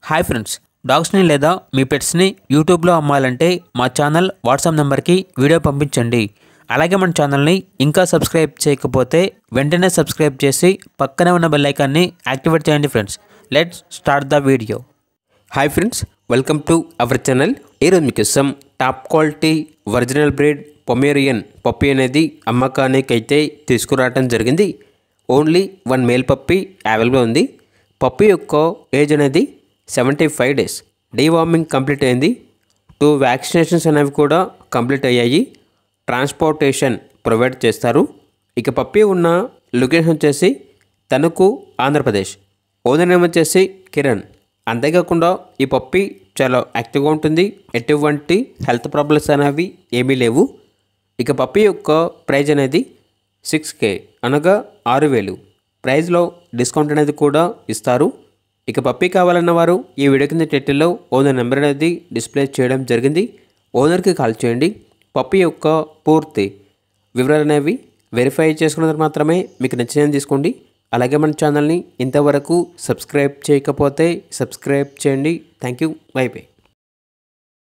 Hi friends, డాగ్స్ని లేదా మీ పెట్స్ని యూట్యూబ్లో అమ్మాలంటే మా ఛానల్ వాట్సాప్ నెంబర్కి వీడియో పంపించండి. అలాగే మన ఛానల్ని ఇంకా సబ్స్క్రైబ్ చేయకపోతే వెంటనే సబ్స్క్రైబ్ చేసి పక్కనే ఉన్న బెల్ ఐకాన్ని యాక్టివేట్ చేయండి. Friends, let's start the video. Hi friends, welcome to our channel. ఈరోజు మీకోసం top quality original breed Pomeranian puppy అనేది అమ్మకానికి అయితే తీసుకురావడం జరిగింది. ఓన్లీ 1 మేల్ పప్పీ అవైలబుల్ ఉంది. పప్పీ యొక్క ఏజ్ అనేది 75 డేస్. డీవార్మింగ్ కంప్లీట్ అయింది. 2 వ్యాక్సినేషన్స్ అనేవి కూడా కంప్లీట్ అయ్యాయి. ట్రాన్స్పోర్టేషన్ ప్రొవైడ్ చేస్తారు. ఇక పప్పీ ఉన్న లొకేషన్ వచ్చేసి తణుకు, ఆంధ్రప్రదేశ్. ఓనర్ నేమ్ వచ్చేసి కిరణ్. అంతేకాకుండా ఈ పప్పీ చాలా యాక్టివ్గా ఉంటుంది. ఎటువంటి హెల్త్ ప్రాబ్లమ్స్ అనేవి ఏమీ లేవు. ఇక పప్పీ యొక్క ప్రైజ్ అనేది 6K అనగా 6,000. ప్రైజ్లో డిస్కౌంట్ అనేది కూడా ఇస్తారు. ఇక పప్పీ కావాలన్న వారు ఈ వీడియో కింద టైటిల్లో ఓనర్ నెంబర్ అనేది డిస్ప్లే చేయడం జరిగింది. ఓనర్కి కాల్ చేయండి. పప్పీ యొక్క పూర్తి వివరాలు అనేవి వెరిఫై చేసుకున్న తర్వాత మాత్రమే మీకు నచ్చినది తీసుకోండి. అలాగే మన ఛానల్ని ఇంతవరకు సబ్స్క్రైబ్ చేయకపోతే సబ్స్క్రైబ్ చేయండి. Thank you. By by.